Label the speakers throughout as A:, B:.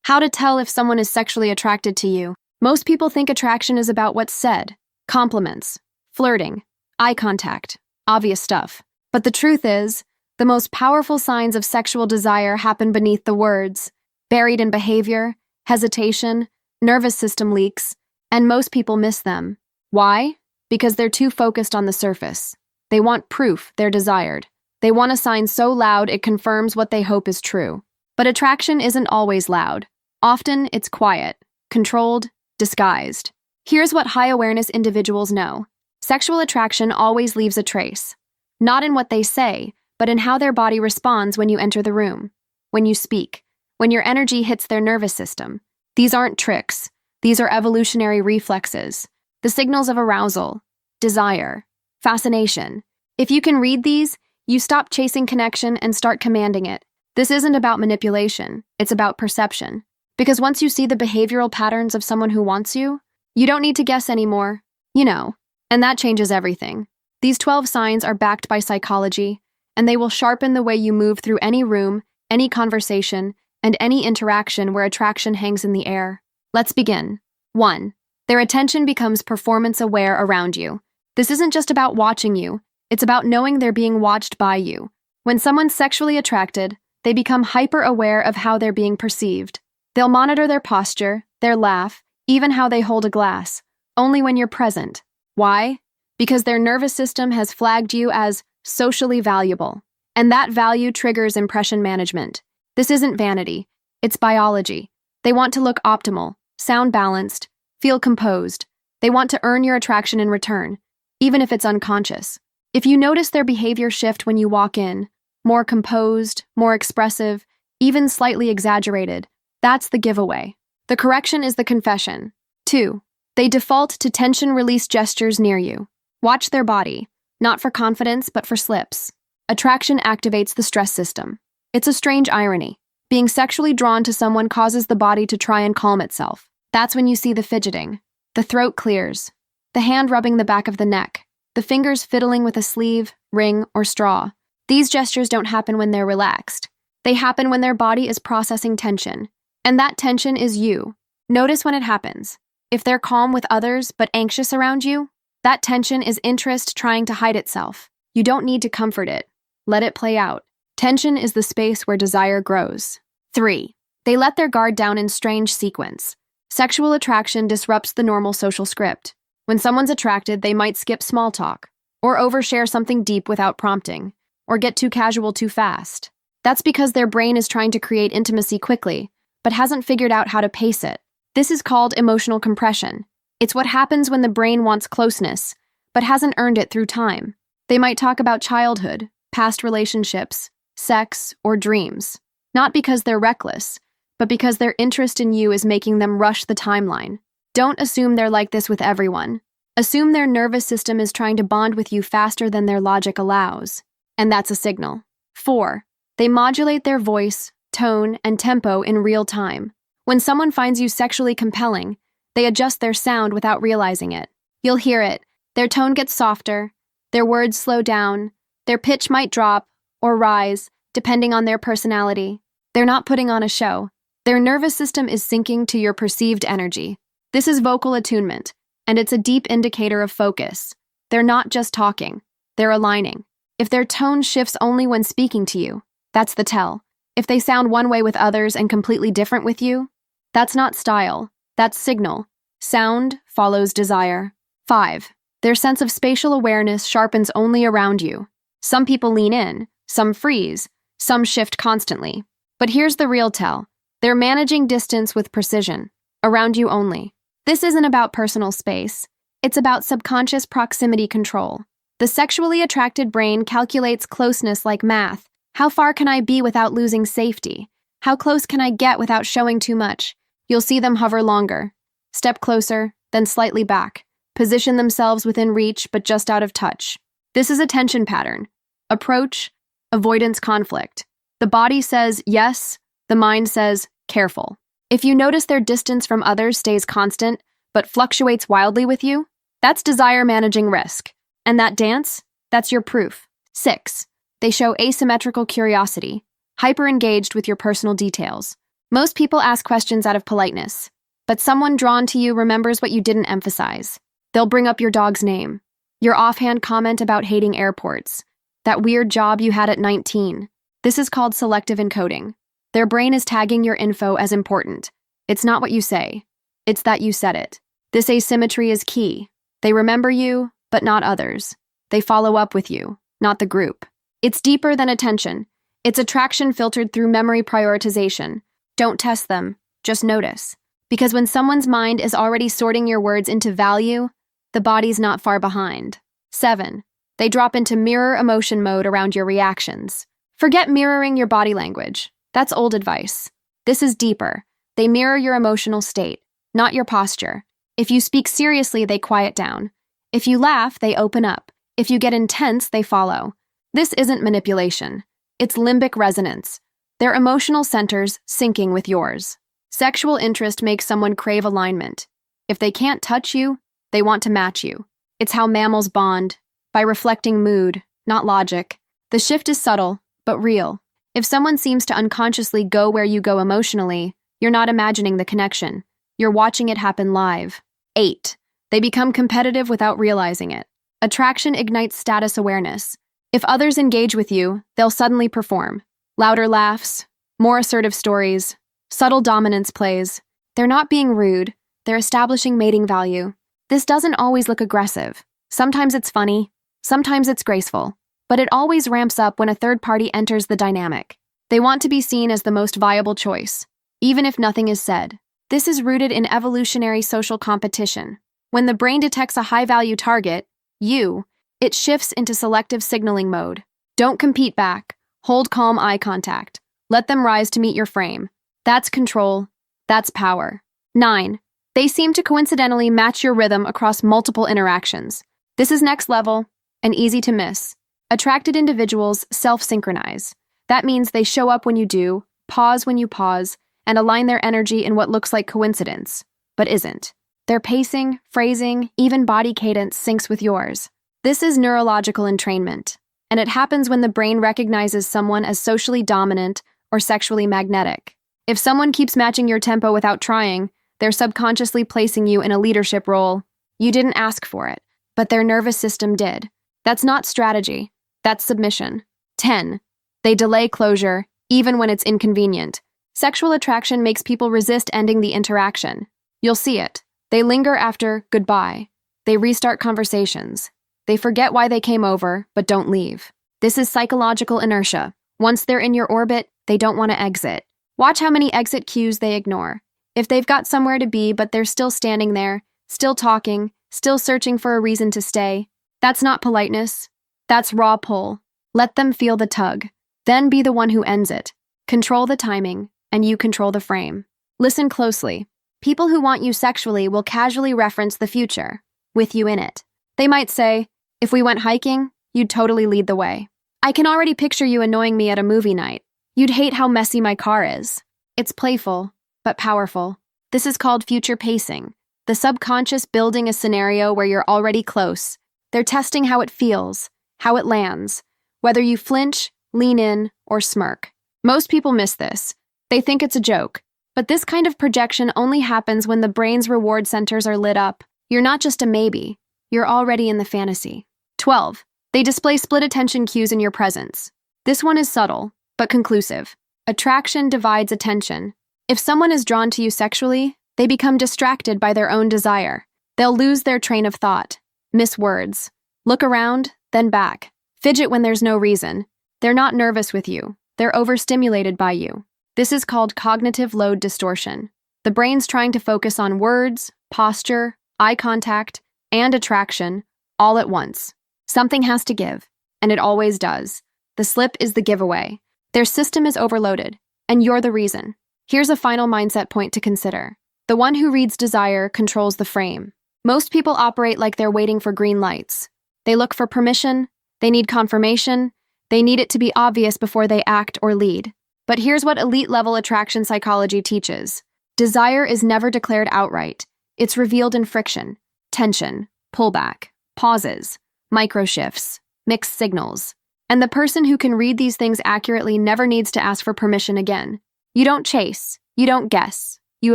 A: How to tell if someone is sexually attracted to you. Most people think attraction is about what's said, compliments, flirting, eye contact, obvious stuff. But the truth is, the most powerful signs of sexual desire happen beneath the words, buried in behavior, hesitation, nervous system leaks, and most people miss them. Why? Because they're too focused on the surface. They want proof they're desired. They want a sign so loud it confirms what they hope is true. But attraction isn't always loud. Often it's quiet, controlled, disguised. Here's what high-awareness individuals know. Sexual attraction always leaves a trace. Not in what they say, but in how their body responds when you enter the room, when you speak, when your energy hits their nervous system. These aren't tricks. These are evolutionary reflexes. The signals of arousal, desire, fascination. If you can read these, you stop chasing connection and start commanding it. This isn't about manipulation. It's about perception. Because once you see the behavioral patterns of someone who wants you, you don't need to guess anymore. You know. And that changes everything. These 12 signs are backed by psychology, and they will sharpen the way you move through any room, any conversation, and any interaction where attraction hangs in the air. Let's begin. 1. Their attention becomes performance-aware around you. This isn't just about watching you. It's about knowing they're being watched by you. When someone's sexually attracted, they become hyper-aware of how they're being perceived. They'll monitor their posture, their laugh, even how they hold a glass, only when you're present. Why? Because their nervous system has flagged you as socially valuable, and that value triggers impression management. This isn't vanity, it's biology. They want to look optimal, sound balanced, feel composed. They want to earn your attraction in return, even if it's unconscious. If you notice their behavior shift when you walk in, more composed, more expressive, even slightly exaggerated, that's the giveaway. The correction is the confession. 2. They default to tension-release gestures near you. Watch their body, not for confidence, but for slips. Attraction activates the stress system. It's a strange irony. Being sexually drawn to someone causes the body to try and calm itself. That's when you see the fidgeting. The throat clears. The hand rubbing the back of the neck. The fingers fiddling with a sleeve, ring, or straw. These gestures don't happen when they're relaxed. They happen when their body is processing tension. And that tension is you. Notice when it happens. If they're calm with others but anxious around you, that tension is interest trying to hide itself. You don't need to comfort it. Let it play out. Tension is the space where desire grows. 3. They let their guard down in strange sequence. Sexual attraction disrupts the normal social script. When someone's attracted, they might skip small talk, or overshare something deep without prompting, or get too casual too fast. That's because their brain is trying to create intimacy quickly, but hasn't figured out how to pace it. This is called emotional compression. It's what happens when the brain wants closeness, but hasn't earned it through time. They might talk about childhood, past relationships, sex, or dreams. Not because they're reckless, but because their interest in you is making them rush the timeline. Don't assume they're like this with everyone. Assume their nervous system is trying to bond with you faster than their logic allows. And that's a signal. 4. They modulate their voice, tone, and tempo in real time. When someone finds you sexually compelling, they adjust their sound without realizing it. You'll hear it. Their tone gets softer, their words slow down, their pitch might drop or rise, depending on their personality. They're not putting on a show. Their nervous system is syncing to your perceived energy. This is vocal attunement, and it's a deep indicator of focus. They're not just talking, they're aligning. If their tone shifts only when speaking to you, that's the tell. If they sound one way with others and completely different with you, that's not style, that's signal. Sound follows desire. 5. Their sense of spatial awareness sharpens only around you. Some people lean in, some freeze, some shift constantly. But here's the real tell. They're managing distance with precision, around you only. This isn't about personal space. It's about subconscious proximity control. The sexually attracted brain calculates closeness like math. How far can I be without losing safety? How close can I get without showing too much? You'll see them hover longer. Step closer, then slightly back. Position themselves within reach but just out of touch. This is a tension pattern. Approach, avoidance, conflict. The body says yes, the mind says careful. If you notice their distance from others stays constant but fluctuates wildly with you, that's desire managing risk. And that dance, that's your proof. 6. They show asymmetrical curiosity, hyper-engaged with your personal details. Most people ask questions out of politeness, but someone drawn to you remembers what you didn't emphasize. They'll bring up your dog's name, your offhand comment about hating airports, that weird job you had at 19. This is called selective encoding. Their brain is tagging your info as important. It's not what you say, it's that you said it. This asymmetry is key. They remember you, but not others. They follow up with you, not the group. It's deeper than attention. It's attraction filtered through memory prioritization. Don't test them, just notice. Because when someone's mind is already sorting your words into value, the body's not far behind. 7. They drop into mirror emotion mode around your reactions. Forget mirroring your body language. That's old advice. This is deeper. They mirror your emotional state, not your posture. If you speak seriously, they quiet down. If you laugh, they open up. If you get intense, they follow. This isn't manipulation. It's limbic resonance. Their emotional centers syncing with yours. Sexual interest makes someone crave alignment. If they can't touch you, they want to match you. It's how mammals bond, by reflecting mood, not logic. The shift is subtle, but real. If someone seems to unconsciously go where you go emotionally, you're not imagining the connection. You're watching it happen live. 8. They become competitive without realizing it. Attraction ignites status awareness. If others engage with you, they'll suddenly perform. Louder laughs, more assertive stories, subtle dominance plays. They're not being rude, they're establishing mating value. This doesn't always look aggressive. Sometimes it's funny, sometimes it's graceful, but it always ramps up when a third party enters the dynamic. They want to be seen as the most viable choice, even if nothing is said. This is rooted in evolutionary social competition. When the brain detects a high-value target, it shifts into selective signaling mode. Don't compete back. Hold calm eye contact. Let them rise to meet your frame. That's control. That's power. 9. They seem to coincidentally match your rhythm across multiple interactions. This is next level and easy to miss. Attracted individuals self-synchronize. That means they show up when you do, pause when you pause, and align their energy in what looks like coincidence, but isn't. Their pacing, phrasing, even body cadence syncs with yours. This is neurological entrainment, and it happens when the brain recognizes someone as socially dominant or sexually magnetic. If someone keeps matching your tempo without trying, they're subconsciously placing you in a leadership role. You didn't ask for it, but their nervous system did. That's not strategy, that's submission. 10. They delay closure, even when it's inconvenient. Sexual attraction makes people resist ending the interaction. You'll see it. They linger after goodbye. They restart conversations. They forget why they came over, but don't leave. This is psychological inertia. Once they're in your orbit, they don't want to exit. Watch how many exit cues they ignore. If they've got somewhere to be, but they're still standing there, still talking, still searching for a reason to stay, that's not politeness. That's raw pull. Let them feel the tug. Then be the one who ends it. Control the timing, and you control the frame. Listen closely. People who want you sexually will casually reference the future, with you in it. They might say, if we went hiking, you'd totally lead the way. I can already picture you annoying me at a movie night. You'd hate how messy my car is. It's playful, but powerful. This is called future pacing. The subconscious building a scenario where you're already close. They're testing how it feels, how it lands, whether you flinch, lean in, or smirk. Most people miss this. They think it's a joke. But this kind of projection only happens when the brain's reward centers are lit up. You're not just a maybe. You're already in the fantasy. 12. They display split attention cues in your presence. This one is subtle, but conclusive. Attraction divides attention. If someone is drawn to you sexually, they become distracted by their own desire. They'll lose their train of thought, miss words, look around, then back, fidget when there's no reason. They're not nervous with you. They're overstimulated by you. This is called cognitive load distortion. The brain's trying to focus on words, posture, eye contact, and attraction all at once. Something has to give, and it always does. The slip is the giveaway. Their system is overloaded, and you're the reason. Here's a final mindset point to consider. The one who reads desire controls the frame. Most people operate like they're waiting for green lights. They look for permission, they need confirmation, they need it to be obvious before they act or lead. But here's what elite-level attraction psychology teaches. Desire is never declared outright. It's revealed in friction, tension, pullback, pauses, micro-shifts, mixed signals. And the person who can read these things accurately never needs to ask for permission again. You don't chase, You don't guess, you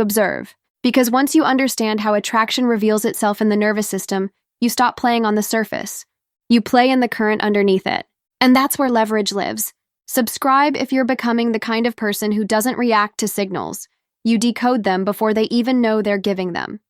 A: observe. Because once you understand how attraction reveals itself in the nervous system, you stop playing on the surface. You play in the current underneath it. And that's where leverage lives. Subscribe if you're becoming the kind of person who doesn't react to signals. You decode them before they even know they're giving them.